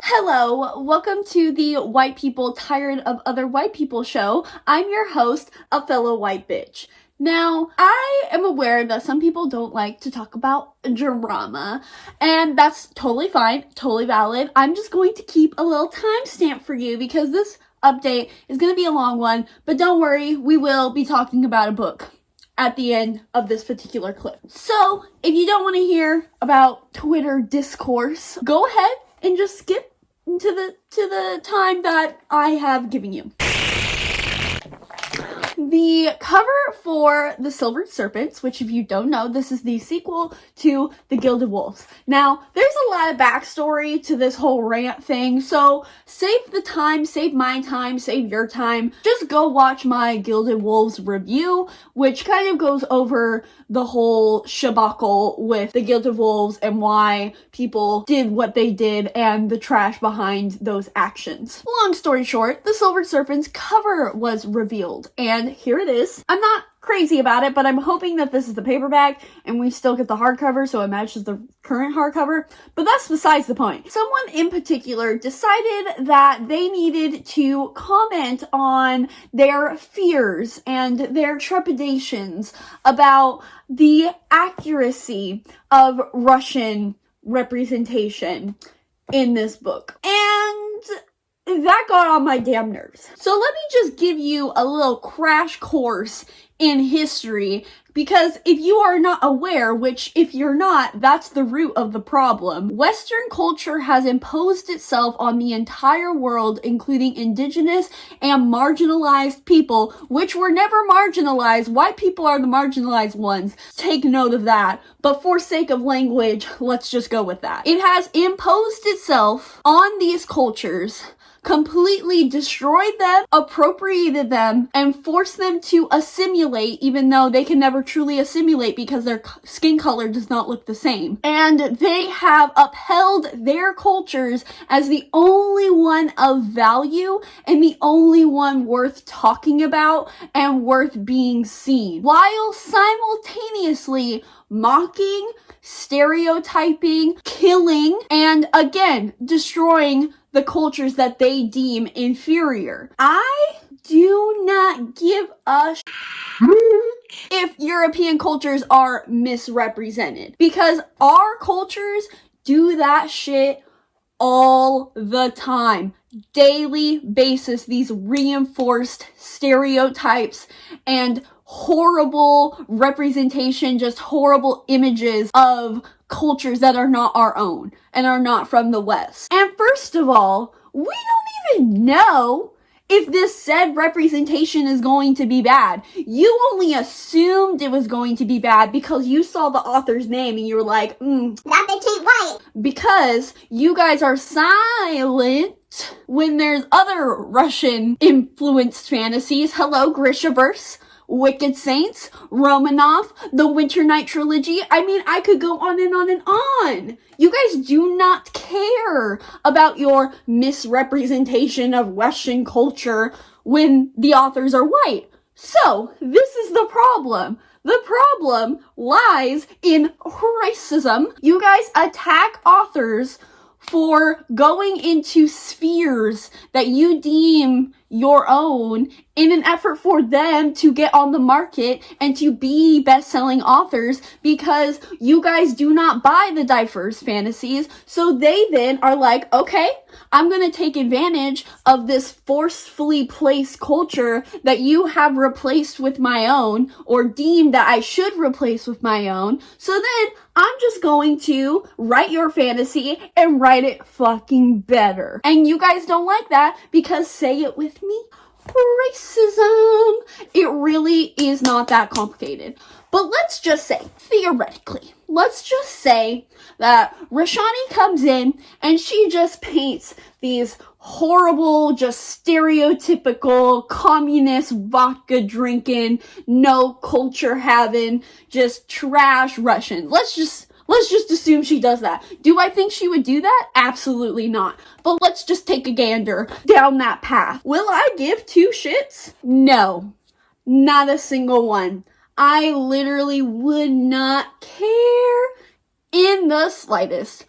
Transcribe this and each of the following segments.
Hello, welcome to the White People Tired of Other White People show. I'm your host, a fellow white bitch. Now, I am aware that some people don't like to talk about drama, and that's totally fine, totally valid. I'm just going to keep a little timestamp for you because this update is going to be a long one, but don't worry, we will be talking about a book at the end of this particular clip. So, if you don't want to hear about Twitter discourse, go ahead and just skip to the time that I have given you. The cover for The Silvered Serpents, which if you don't know, this is the sequel to The Gilded Wolves. Now, there's a lot of backstory to this whole rant thing, so save the time, save my time, save your time. Just go watch my Gilded Wolves review, which kind of goes over the whole shabacle with The Gilded Wolves and why people did what they did and the trash behind those actions. Long story short, The Silvered Serpents cover was revealed, and here it is. I'm not crazy about it, but I'm hoping that this is the paperback and we still get the hardcover so it matches the current hardcover, but that's besides the point. Someone in particular decided that they needed to comment on their fears and their trepidations about the accuracy of Russian representation in this book. And that got on my damn nerves. So let me just give you a little crash course in history, because if you are not aware, which if you're not, that's the root of the problem, Western culture has imposed itself on the entire world, including indigenous and marginalized people, which were never marginalized. White people are the marginalized ones. Take note of that. But for sake of language, let's just go with that. It has imposed itself on these cultures, completely destroyed them, appropriated them, and forced them to assimilate, even though they can never truly assimilate because their skin color does not look the same. And they have upheld their cultures as the only one of value and the only one worth talking about and worth being seen, while simultaneously mocking, stereotyping, killing, and again, destroying the cultures that they deem inferior. I do not give a if European cultures are misrepresented, because our cultures do that shit all the time. Daily basis, these reinforced stereotypes and horrible representation, just horrible images of cultures that are not our own and are not from the West. And first of all, we don't even know if this said representation is going to be bad. You only assumed it was going to be bad because you saw the author's name and you were like, that bitch ain't white. Because you guys are silent when there's other Russian influenced fantasies. Hello, Grishaverse, Wicked Saints, Romanov, the Winter Night Trilogy. I mean, I could go on and on and on. You guys do not care about your misrepresentation of Western culture when the authors are white. So, this is the problem. The problem lies in racism. You guys attack authors for going into spheres that you deem your own in an effort for them to get on the market and to be best-selling authors, because you guys do not buy the diverse fantasies. So they then are like, okay, I'm going to take advantage of this forcefully placed culture that you have replaced with my own, or deemed that I should replace with my own. So then I'm just going to write your fantasy and write it fucking better. And you guys don't like that because, say it with me, racism. It really is not that complicated. But let's just say, theoretically, let's just say that Rashani comes in and she just paints these horrible, just stereotypical communist vodka drinking, no culture having, just trash Russian. Let's just assume she does that. Do I think she would do that? Absolutely not. But let's just take a gander down that path. Will I give two shits? No. Not a single one. I literally would not care in the slightest.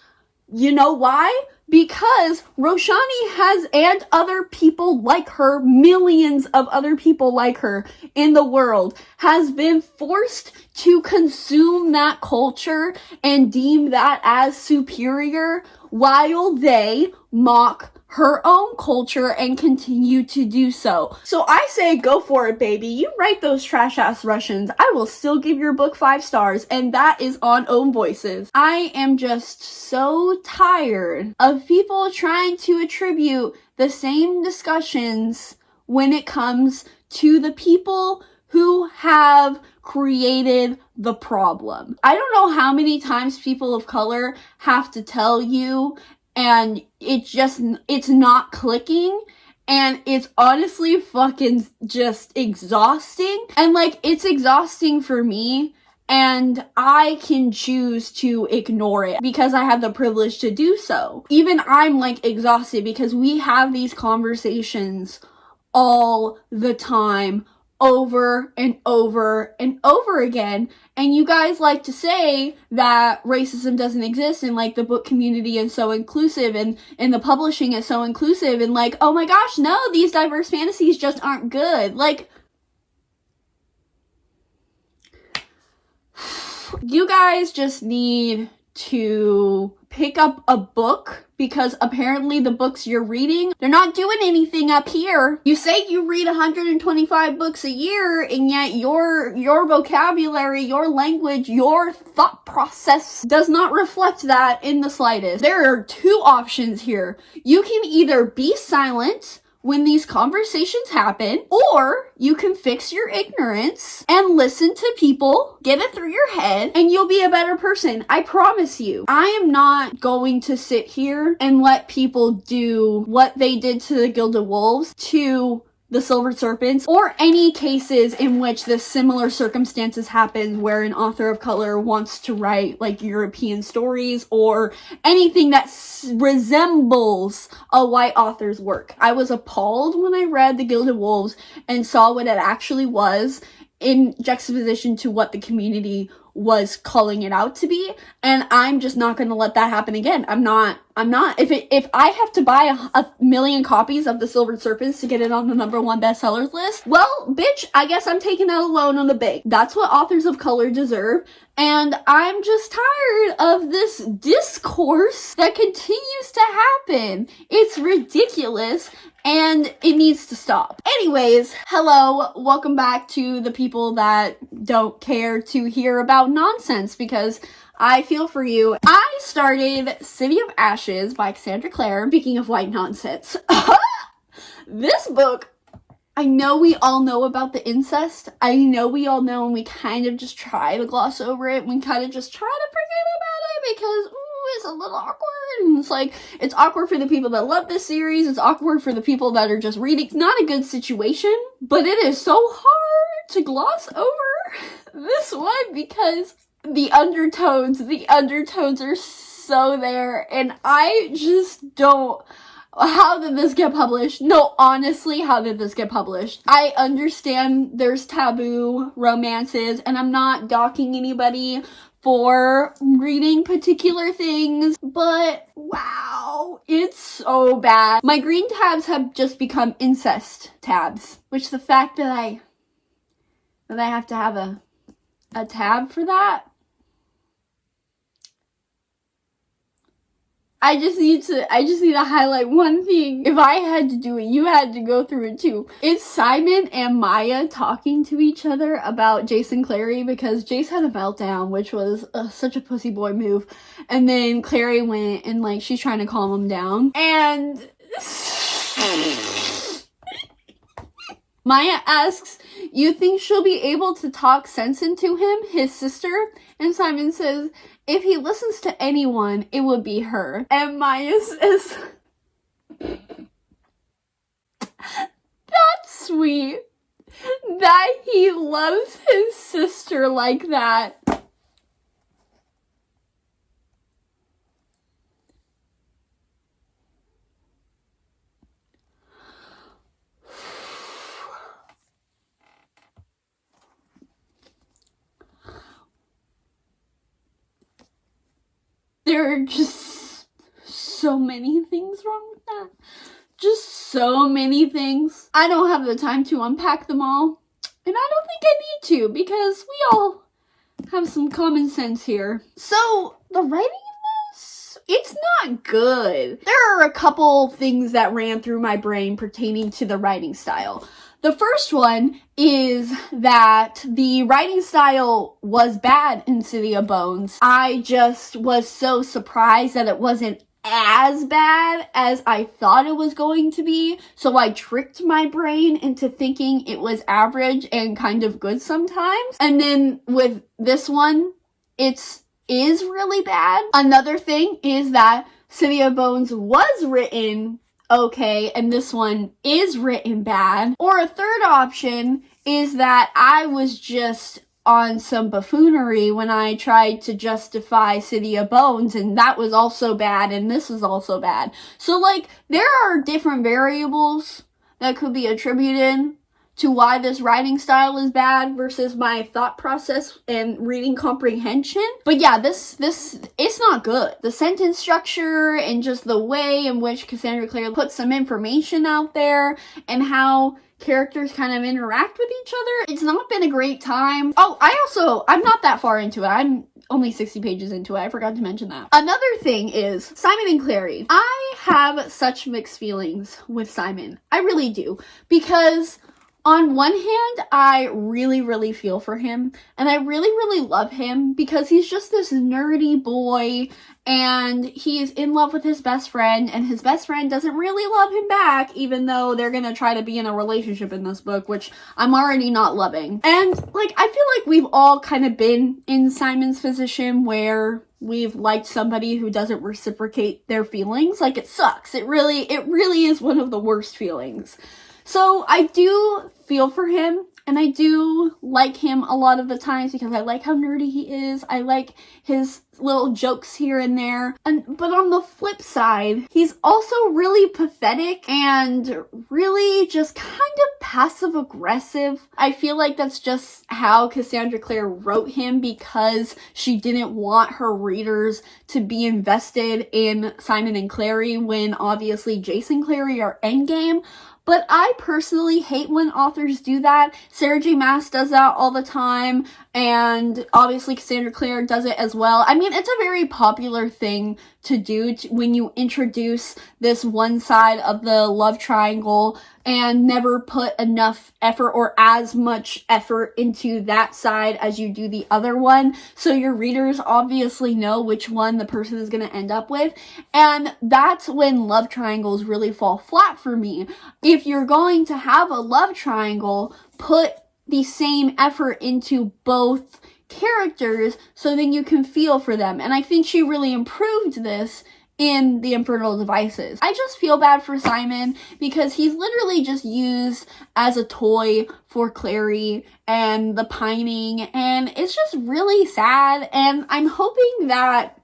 You know why? Because Roshani has, and other people like her, millions of other people like her in the world, has been forced to consume that culture and deem that as superior while they mock her own culture and continue to do so. So I say go for it, baby. You write those trash ass Russians. I will still give your book 5 stars, and that is on Own Voices. I am just so tired of people trying to attribute the same discussions when it comes to the people who have created the problem. I don't know how many times people of color have to tell you, and it's not clicking, and it's honestly fucking just exhausting. And like, it's exhausting for me, and I can choose to ignore it because I have the privilege to do so. Even I'm like exhausted because we have these conversations all the time, over and over and over again. And you guys like to say that racism doesn't exist and like the book community is so inclusive and the publishing is so inclusive and like, oh my gosh, no, these diverse fantasies just aren't good. Like, you guys just need to pick up a book, because apparently the books you're reading, they're not doing anything up here. You say you read 125 books a year, and yet your vocabulary, your language, your thought process does not reflect that in the slightest. There are 2 options here. You can either be silent when these conversations happen, or you can fix your ignorance and listen to people, get it through your head, and you'll be a better person. I promise you. I am not going to sit here and let people do what they did to the Gilded Wolves to the Silver Serpents, or any cases in which the similar circumstances happen where an author of color wants to write like European stories or anything that resembles a white author's work. I was appalled when I read The Gilded Wolves and saw what it actually was in juxtaposition to what the community was calling it out to be, and I'm just not going to let that happen again. I'm not. If I have to buy a million copies of The Silver Serpents to get it on the #1 bestsellers list, well, bitch, I guess I'm taking out a loan on the bank. That's what authors of color deserve, and I'm just tired of this discourse that continues to happen. It's ridiculous, and it needs to stop. Anyways, hello, welcome back to the people that don't care to hear about nonsense, because I feel for you. I started City of Ashes by Cassandra Clare. Speaking of white nonsense, this book, I know we all know about the incest. I know we all know, and we kind of just try to gloss over it. We kind of just try to forget about it because, it's a little awkward. And it's like, it's awkward for the people that love this series. It's awkward for the people that are just reading. It's not a good situation, but it is so hard to gloss over this one because the undertones are so there, and I just don't. How did this get published? No, honestly, how did this get published? I understand there's taboo romances, and I'm not docking anybody for reading particular things, but wow, it's so bad. My green tabs have just become incest tabs, which the fact that I have to have a tab for that, I just need to highlight one thing. If I had to do it, you had to go through it too. It's Simon and Maya talking to each other about Jason Clary, because Jace had a meltdown, which was such a pussy boy move. And then Clary went and like, she's trying to calm him down. And Maya asks, you think she'll be able to talk sense into him, his sister? And Simon says, if he listens to anyone, it would be her. And Maya says, that's sweet that he loves his sister like that. There are just so many things wrong with that. Just so many things. I don't have the time to unpack them all. And I don't think I need to, because we all have some common sense here. So, the writing in this, it's not good. There are a couple things that ran through my brain pertaining to the writing style. The first one is that the writing style was bad in City of Bones. I just was so surprised that it wasn't as bad as I thought it was going to be, so I tricked my brain into thinking it was average and kind of good sometimes. And then with this one, is really bad. Another thing is that City of Bones was written okay, and this one is written bad. Or a third option is that I was just on some buffoonery when I tried to justify City of Bones, and that was also bad, and this was also bad. So, like, there are different variables that could be attributed to why this writing style is bad versus my thought process and reading comprehension. But yeah, this it's not good. The sentence structure and just the way in which Cassandra Clare puts some information out there and how characters kind of interact with each other, it's not been a great time. Oh, I'm not that far into it. I'm only 60 pages into it. I forgot to mention that. Another thing is Simon and Clary. I have such mixed feelings with Simon. I really do. Because on one hand, I really, really feel for him, and I really, really love him because he's just this nerdy boy, and he is in love with his best friend, and his best friend doesn't really love him back, even though they're gonna try to be in a relationship in this book, which I'm already not loving. And, like, I feel like we've all kind of been in Simon's position where we've liked somebody who doesn't reciprocate their feelings. Like, it sucks. It really is one of the worst feelings. So I do feel for him, and I do like him a lot of the times because I like how nerdy he is. I like his little jokes here and there. But on the flip side, he's also really pathetic and really just kind of passive aggressive. I feel like that's just how Cassandra Clare wrote him because she didn't want her readers to be invested in Simon and Clary when obviously Jace and Clary are endgame. But I personally hate when authors do that. Sarah J. Maas does that all the time, and obviously Cassandra Clare does it as well. I mean, it's a very popular thing to do when you introduce this one side of the love triangle and never put enough effort or as much effort into that side as you do the other one. So your readers obviously know which one the person is going to end up with. And that's when love triangles really fall flat for me. If you're going to have a love triangle, put the same effort into both characters so then you can feel for them. And I think she really improved this in the Infernal Devices. I just feel bad for Simon because he's literally just used as a toy for Clary and the pining, and it's just really sad. And I'm hoping that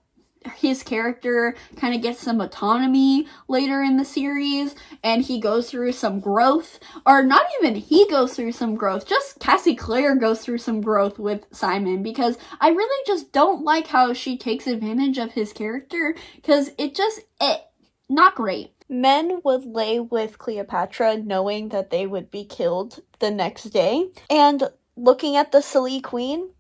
his character kind of gets some autonomy later in the series and he goes through some growth, or not even he goes through some growth, just Cassie Clare goes through some growth with Simon, because I really just don't like how she takes advantage of his character, because not great. Men would lay with Cleopatra knowing that they would be killed the next day, and looking at the silly queen,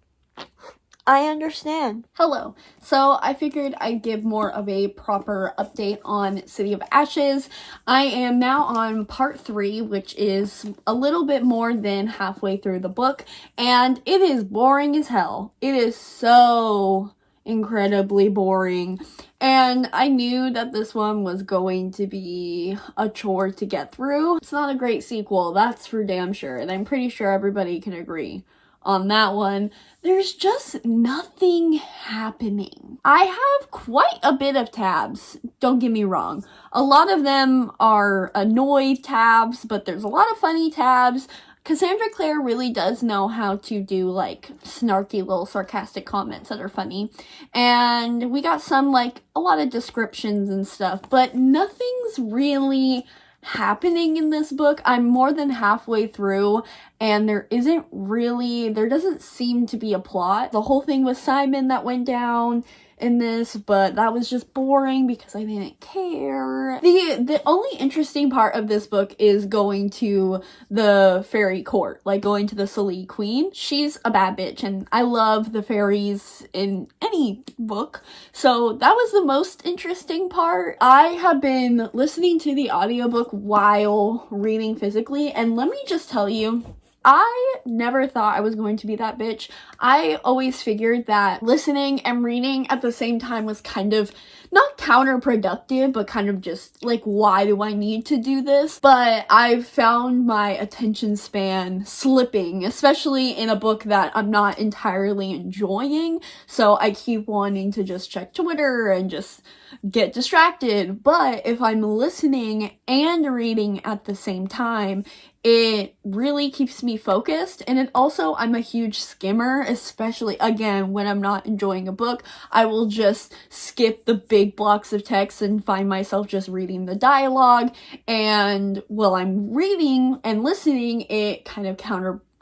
I understand. Hello. So I figured I'd give more of a proper update on City of Ashes. I am now on part 3, which is a little bit more than halfway through the book, and it is boring as hell. It is so incredibly boring. And I knew that this one was going to be a chore to get through. It's not a great sequel, that's for damn sure, and I'm pretty sure everybody can agree on that one. There's just nothing happening. I have quite a bit of tabs, don't get me wrong. A lot of them are annoyed tabs, but there's a lot of funny tabs. Cassandra Clare really does know how to do, like, snarky little sarcastic comments that are funny. And we got some, like, a lot of descriptions and stuff, but nothing's really happening in this book. I'm more than halfway through, and there doesn't seem to be a plot. The whole thing with Simon that went down in this, but that was just boring because I didn't care. The only interesting part of this book is going to the fairy court, like going to the Silly Queen. She's a bad bitch, and I love the fairies in any book, so that was the most interesting part. I have been listening to the audiobook while reading physically, and let me just tell you, I never thought I was going to be that bitch. I always figured that listening and reading at the same time was kind of not counterproductive, but kind of just like, why do I need to do this? But I've found my attention span slipping, especially in a book that I'm not entirely enjoying. So I keep wanting to just check Twitter and just get distracted. But if I'm listening and reading at the same time, it really keeps me focused. And it also, I'm a huge skimmer, especially again when I'm not enjoying a book. I will just skip the big blocks of text and find myself just reading the dialogue, and while I'm reading and listening, it kind of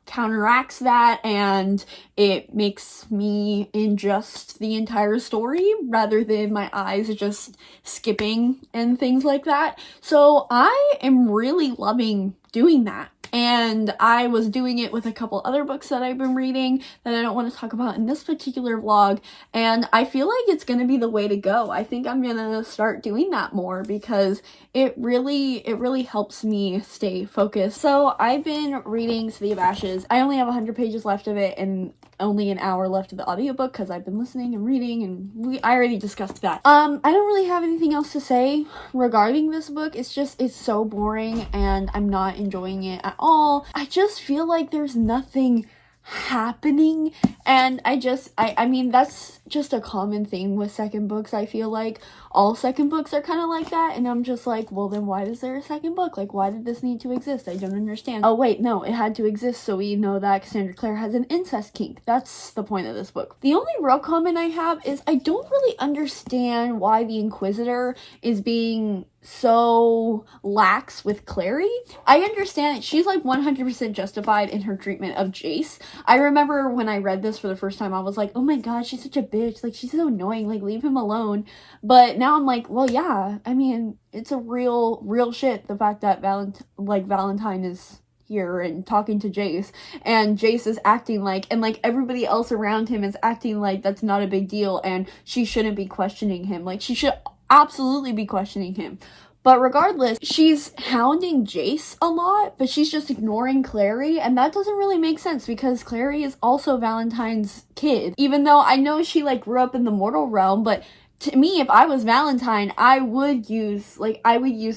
counteracts that, and it makes me ingest the entire story rather than my eyes just skipping and things like that. So I am really loving doing that. And I was doing it with a couple other books that I've been reading that I don't want to talk about in this particular vlog, and I feel like it's going to be the way to go. I think I'm going to start doing that more because it really helps me stay focused. So I've been reading City of Ashes. I only have 100 pages left of it and only an hour left of the audiobook because I've been listening and reading, and I already discussed that. I don't really have anything else to say regarding this book. It's so boring and I'm not enjoying it at all. I just feel like there's nothing happening, and I mean that's just a common thing with second books. I feel like all second books are kind of like that, and I'm just like, well then why is there a second book? Like, why did this need to exist? I don't understand. Oh wait, no, it had to exist so we know that Cassandra Clare has an incest kink. That's the point of this book. The only real comment I have is I don't really understand why the Inquisitor is being so lax with Clary. I understand she's like 100% justified in her treatment of Jace. I remember when I read this for the first time, I was like, oh my god, she's such a bitch, like she's so annoying, like leave him alone. But now I'm like, well yeah, I mean it's a real shit, the fact that Valentine is here and talking to Jace, and Jace is acting like, and like everybody else around him is acting like that's not a big deal and she shouldn't be questioning him. Like she should absolutely be questioning him. But regardless, she's hounding Jace a lot, but she's just ignoring Clary, and that doesn't really make sense because Clary is also Valentine's kid. Even though I know she like grew up in the mortal realm, but to me, if I was Valentine, I would use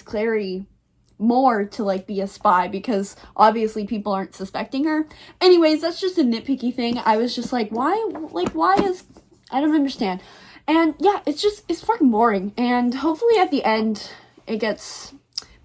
Clary more to like be a spy because obviously people aren't suspecting her. Anyways, that's just a nitpicky thing. I was just like, why is, I don't understand. And yeah, it's fucking boring. And hopefully at the end it gets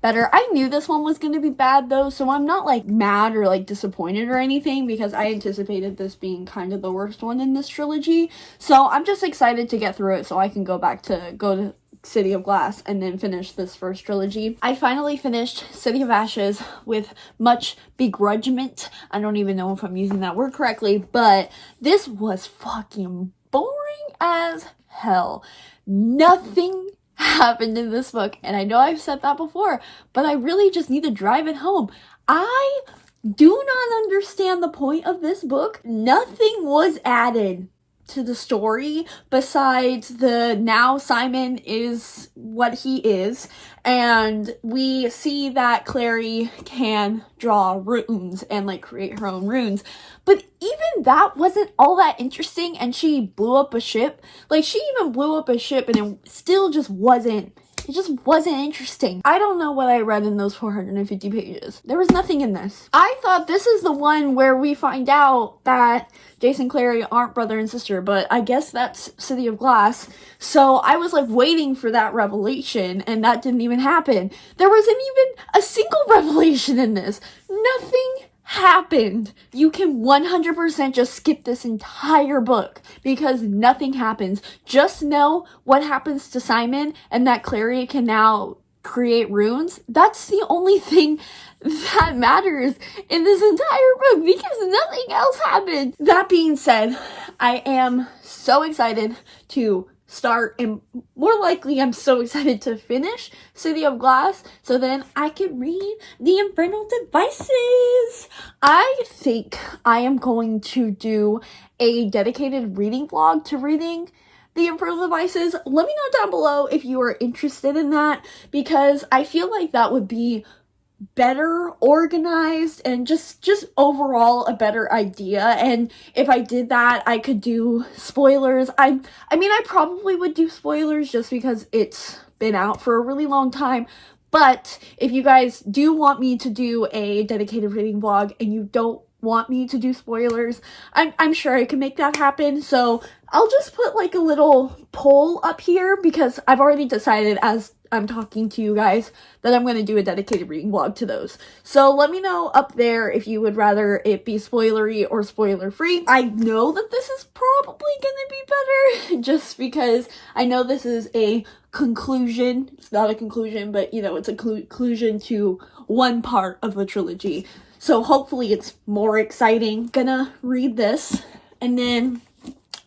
better. I knew this one was going to be bad though, so I'm not like mad or like disappointed or anything because I anticipated this being kind of the worst one in this trilogy. So I'm just excited to get through it so I can go to City of Glass and then finish this first trilogy. I finally finished City of Ashes with much begrudgment. I don't even know if I'm using that word correctly, but this was fucking boring as hell. Nothing happened in this book, and I know I've said that before, but I really just need to drive it home. I do not understand the point of this book. Nothing was added to the story besides the now Simon is what he is, and we see that Clary can draw runes and like create her own runes, but even that wasn't all that interesting, and she blew up a ship. Like she even blew up a ship and it still just wasn't interesting. I don't know what I read in those 450 pages. There was nothing in this. I thought this is the one where we find out that Jace and Clary aren't brother and sister, but I guess that's City of Glass. So I was like waiting for that revelation, and that didn't even happen. There wasn't even a single revelation in this. Nothing happened. You can 100% just skip this entire book because nothing happens. Just know what happens to Simon and that Clary can now create runes. That's the only thing that matters in this entire book because nothing else happened. That being said, I am so excited to start, and more likely I'm so excited to finish City of Glass so then I can read the Infernal Devices. I think I am going to do a dedicated reading vlog to reading the Infernal Devices. Let me know down below if you are interested in that, because I feel like that would be better organized and just overall a better idea. And if I did that, I could do spoilers. I mean, I probably would do spoilers just because it's been out for a really long time. But if you guys do want me to do a dedicated reading vlog and you don't want me to do spoilers, I'm sure I can make that happen. So I'll just put like a little poll up here, because I've already decided as I'm talking to you guys that I'm going to do a dedicated reading vlog to those. So let me know up there if you would rather it be spoilery or spoiler free. I know that this is probably going to be better just because I know this is a conclusion. It's not a conclusion, but you know, it's a conclusion to one part of the trilogy. So hopefully it's more exciting. Gonna read this, and then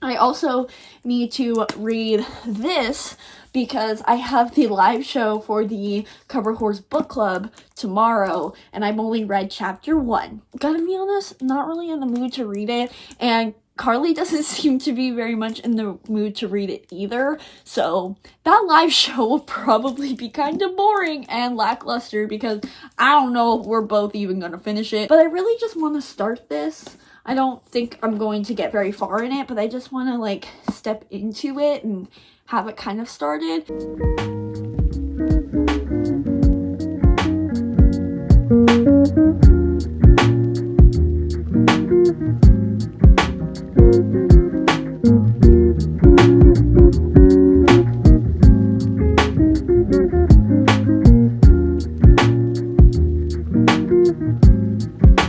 I also need to read this because I have the live show for the Cover Horse Book Club tomorrow, and I've only read chapter 1. Gotta be honest, not really in the mood to read it, and Carly doesn't seem to be very much in the mood to read it either, so that live show will probably be kind of boring and lackluster because I don't know if we're both even gonna finish it. But I really just want to start this. I don't think I'm going to get very far in it, but I just want to like step into it and have it kind of started.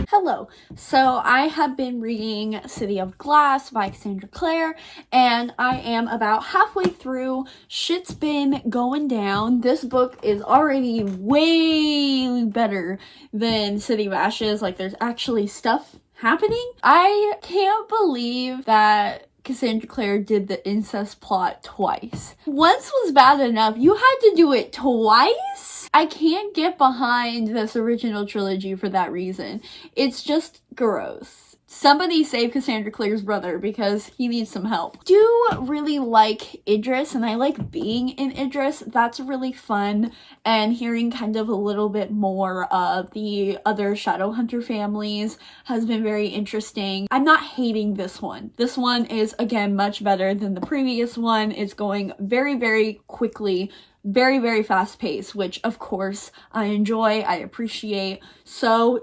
Hello, so I have been reading City of Glass by Cassandra Clare, and I am about halfway through. Shit's been going down. This book is already way better than City of Ashes. Like, there's actually stuff happening. I can't believe that Cassandra Clare did the incest plot twice. Once was bad enough. You had to do it twice? I can't get behind this original trilogy for that reason. It's just gross. Somebody save Cassandra Clare's brother because he needs some help. Do really like Idris, and I like being in Idris. That's really fun, and hearing kind of a little bit more of the other Shadowhunter families has been very interesting. I'm not hating this one. This one is, again, much better than the previous one. It's going very, very quickly. Very, very fast paced, which of course I enjoy, I appreciate. So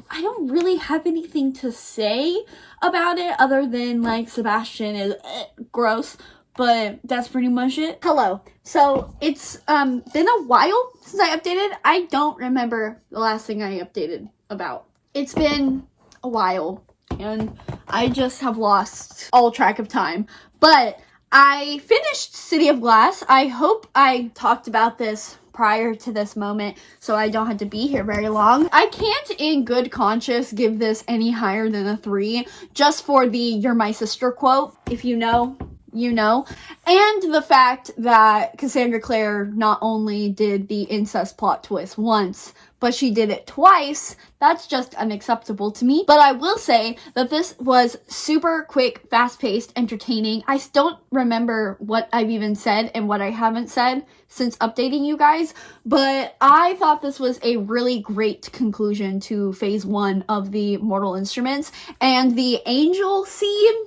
I don't really have anything to say about it other than like Sebastian is gross, but that's pretty much it. Hello. So it's been a while since I updated. I don't remember the last thing I updated about. It's been a while and I just have lost all track of time. But I finished City of Glass. I hope I talked about this prior to this moment so I don't have to be here very long. I can't in good conscience give this any higher than a 3 just for the "you're my sister" quote. If you know, you know. And the fact that Cassandra Clare not only did the incest plot twist once, but she did it twice. That's just unacceptable to me. But I will say that this was super quick, fast-paced, entertaining. I don't remember what I've even said and what I haven't said since updating you guys, but I thought this was a really great conclusion to phase 1 of the Mortal Instruments. And the angel scene,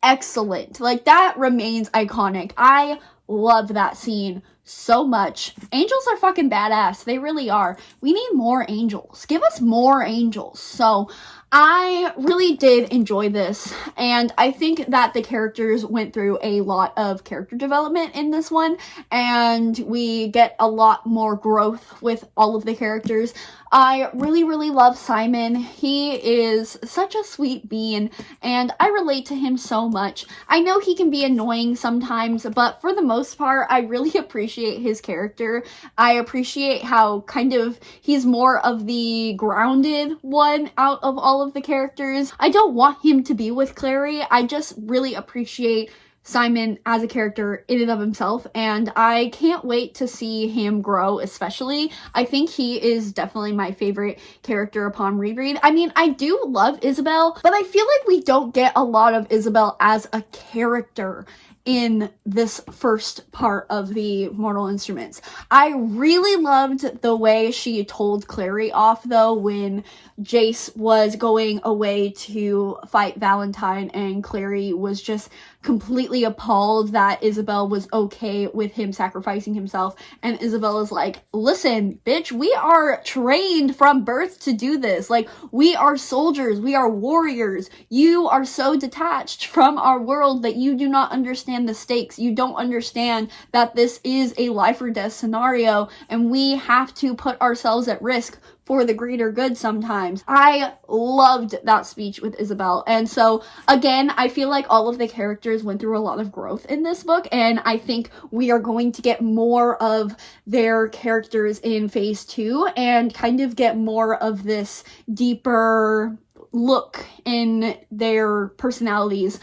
excellent. Like, that remains iconic. I love that scene so much. Angels are fucking badass. They really are. We need more angels. Give us more angels. So I really did enjoy this, and I think that the characters went through a lot of character development in this one, and we get a lot more growth with all of the characters. I really, really love Simon. He is such a sweet being, and I relate to him so much. I know he can be annoying sometimes, but for the most part, I really appreciate his character. I appreciate how kind of he's more of the grounded one out of all of the characters. I don't want him to be with Clary. I just really appreciate Simon as a character in and of himself, and I can't wait to see him grow, especially. I think he is definitely my favorite character upon reread. I mean, I do love Isabel, but I feel like we don't get a lot of Isabel as a character in this first part of the Mortal Instruments. I really loved the way she told Clary off, though, when Jace was going away to fight Valentine and Clary was just completely appalled that Isabel was okay with him sacrificing himself. And Isabel is like, listen, bitch, we are trained from birth to do this. Like, we are soldiers, we are warriors. You are so detached from our world that you do not understand the stakes. You don't understand that this is a life or death scenario and we have to put ourselves at risk for the greater good sometimes. I loved that speech with Isabel. And so, again, I feel like all of the characters went through a lot of growth in this book, and I think we are going to get more of their characters in phase 2 and kind of get more of this deeper look in their personalities.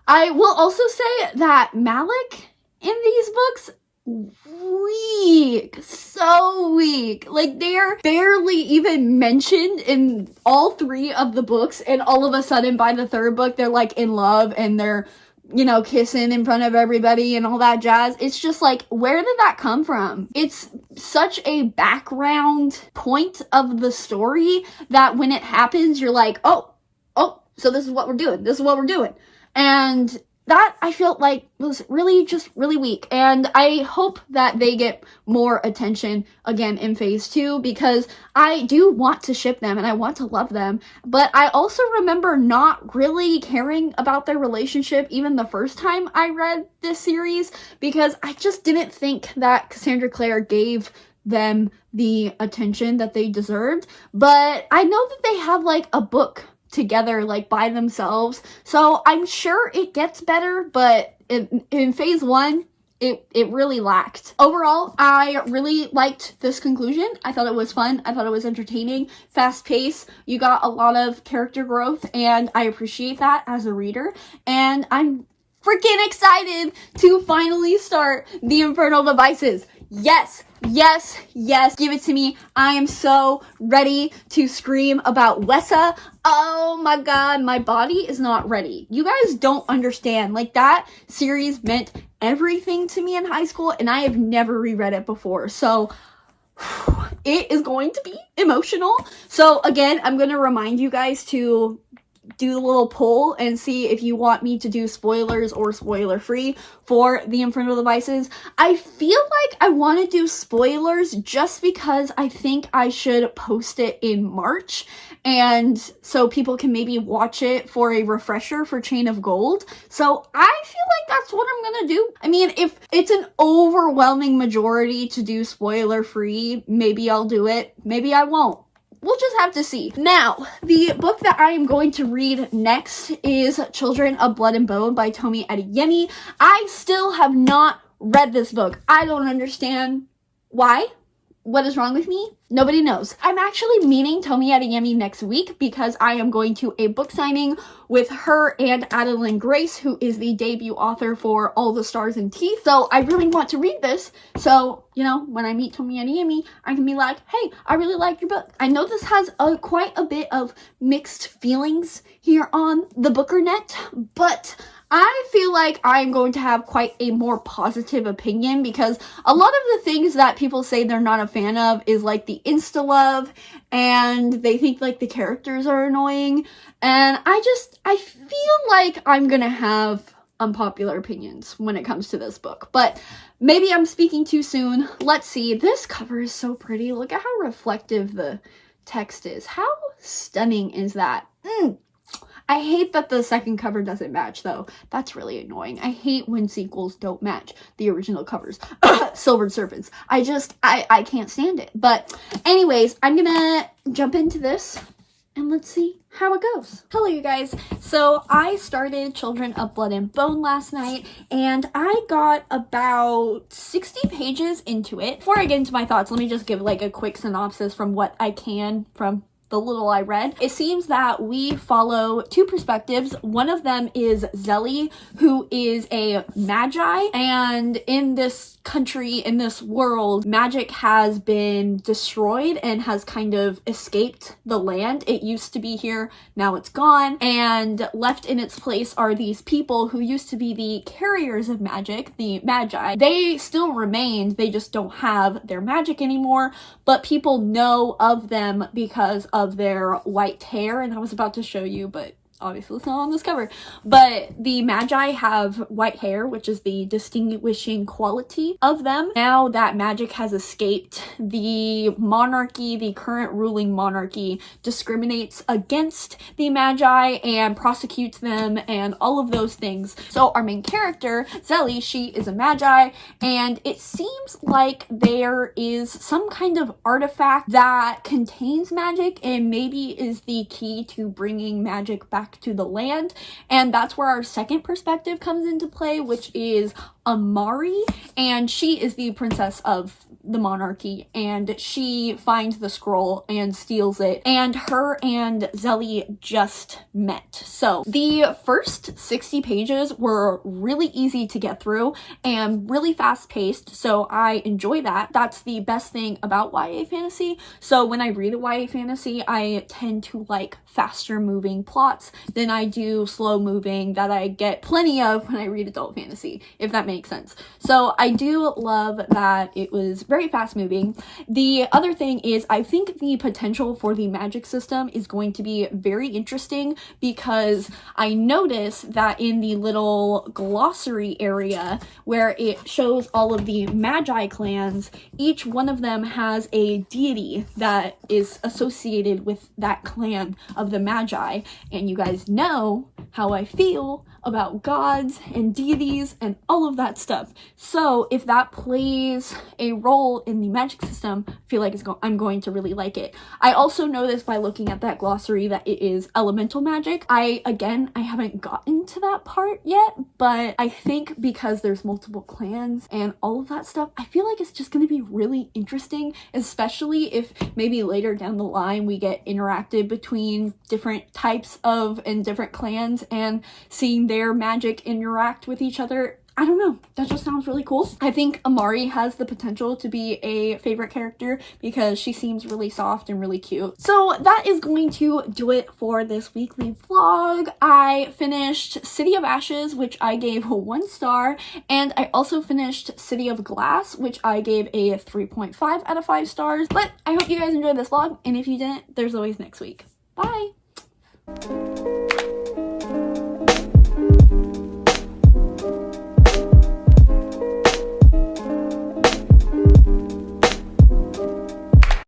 I will also say that Malik in these books, weak, so weak. Like, they're barely even mentioned in all 3 of the books, and all of a sudden by the 3rd book they're like in love and they're, you know, kissing in front of everybody and all that jazz. It's just like, where did that come from? It's such a background point of the story that when it happens you're like, oh, so this is what we're doing. And that, I felt like, was really weak. And I hope that they get more attention again in phase 2, because I do want to ship them and I want to love them. But I also remember not really caring about their relationship even the first time I read this series, because I just didn't think that Cassandra Clare gave them the attention that they deserved. But I know that they have like a book together, like by themselves, so I'm sure it gets better, but in phase 1 it really lacked. Overall, I really liked this conclusion. I thought it was fun, I thought it was entertaining, fast paced, you got a lot of character growth, and I appreciate that as a reader, and I'm freaking excited to finally start the Infernal Devices. Yes, give it to me. I am so ready to scream about Wessa. Oh my god, my body is not ready. You guys don't understand. Like, that series meant everything to me in high school, and I have never reread it before. So, it is going to be emotional. So, again, I'm going to remind you guys to do the little poll and see if you want me to do spoilers or spoiler free for the Infernal Devices. I feel like I want to do spoilers just because I think I should post it in March, and so people can maybe watch it for a refresher for Chain of Gold. So I feel like that's what I'm gonna do. I mean, if it's an overwhelming majority to do spoiler free, maybe I'll do it, maybe I won't. We'll just have to see. Now, the book that I am going to read next is Children of Blood and Bone by Tomi Adeyemi. I still have not read this book. I don't understand why. What is wrong with me? Nobody knows. I'm actually meeting Tomi Adeyemi next week because I am going to a book signing with her and Adeline Grace, who is the debut author for All the Stars and Teeth. So I really want to read this. So, you know, when I meet Tomi Adeyemi, I can be like, hey, I really like your book. I know this has quite a bit of mixed feelings here on the BookerNet, but I feel like I'm going to have quite a more positive opinion, because a lot of the things that people say they're not a fan of is like the insta-love, and they think like the characters are annoying, and I feel like I'm gonna have unpopular opinions when it comes to this book, but maybe I'm speaking too soon. Let's see. This cover is so pretty. Look at how reflective the text is. How stunning is that? I hate that the second cover doesn't match, though. That's really annoying. I hate when sequels don't match the original covers. Silvered Serpents. I can't stand it. But anyways, I'm gonna jump into this and let's see how it goes. Hello, you guys. So I started Children of Blood and Bone last night, and I got about 60 pages into it. Before I get into my thoughts, let me just give like a quick synopsis from what I can from the little I read. It seems that we follow two perspectives. One of them is Zelly, who is a magi, and in this country, in this world, magic has been destroyed and has kind of escaped the land. It used to be here, now it's gone, and left in its place are these people who used to be the carriers of magic, the magi. They still remained, they just don't have their magic anymore, but people know of them because of their white hair, and I was about to show you, but obviously it's not on this cover. But the magi have white hair, which is the distinguishing quality of them. Now that magic has escaped, the monarchy, the current ruling monarchy, discriminates against the magi and prosecutes them and all of those things. So our main character, Zelly, she is a magi, and it seems like there is some kind of artifact that contains magic and maybe is the key to bringing magic back to the land, and that's where our second perspective comes into play, which is Amari, and she is the princess of the monarchy, and she finds the scroll and steals it, and her and Zelly just met. So the first 60 pages were really easy to get through and really fast paced, so I enjoy that. That's the best thing about YA fantasy. So when I read a YA fantasy, I tend to like faster moving plots than I do slow moving that I get plenty of when I read adult fantasy, if that makes sense. So I do love that it was very fast moving. The other thing is, I think the potential for the magic system is going to be very interesting, because I noticed that in the little glossary area where it shows all of the magi clans, each one of them has a deity that is associated with that clan of the magi, and you guys know how I feel about gods and deities and all of that stuff. So if that plays a role in the magic system, I feel like I'm going to really like it. I also noticed by looking at that glossary that it is elemental magic. I haven't gotten to that part yet, but I think because there's multiple clans and all of that stuff, I feel like it's just going to be really interesting, especially if maybe later down the line we get interacted between different types of and different clans and seeing their magic interact with each other. I don't know, that just sounds really cool. I think Amari has the potential to be a favorite character because she seems really soft and really cute. So that is going to do it for this weekly vlog. I finished City of Ashes, which I gave 1 star, and I also finished City of Glass, which I gave a 3.5 out of 5 stars. But I hope you guys enjoyed this vlog, and if you didn't, there's always next week. Bye!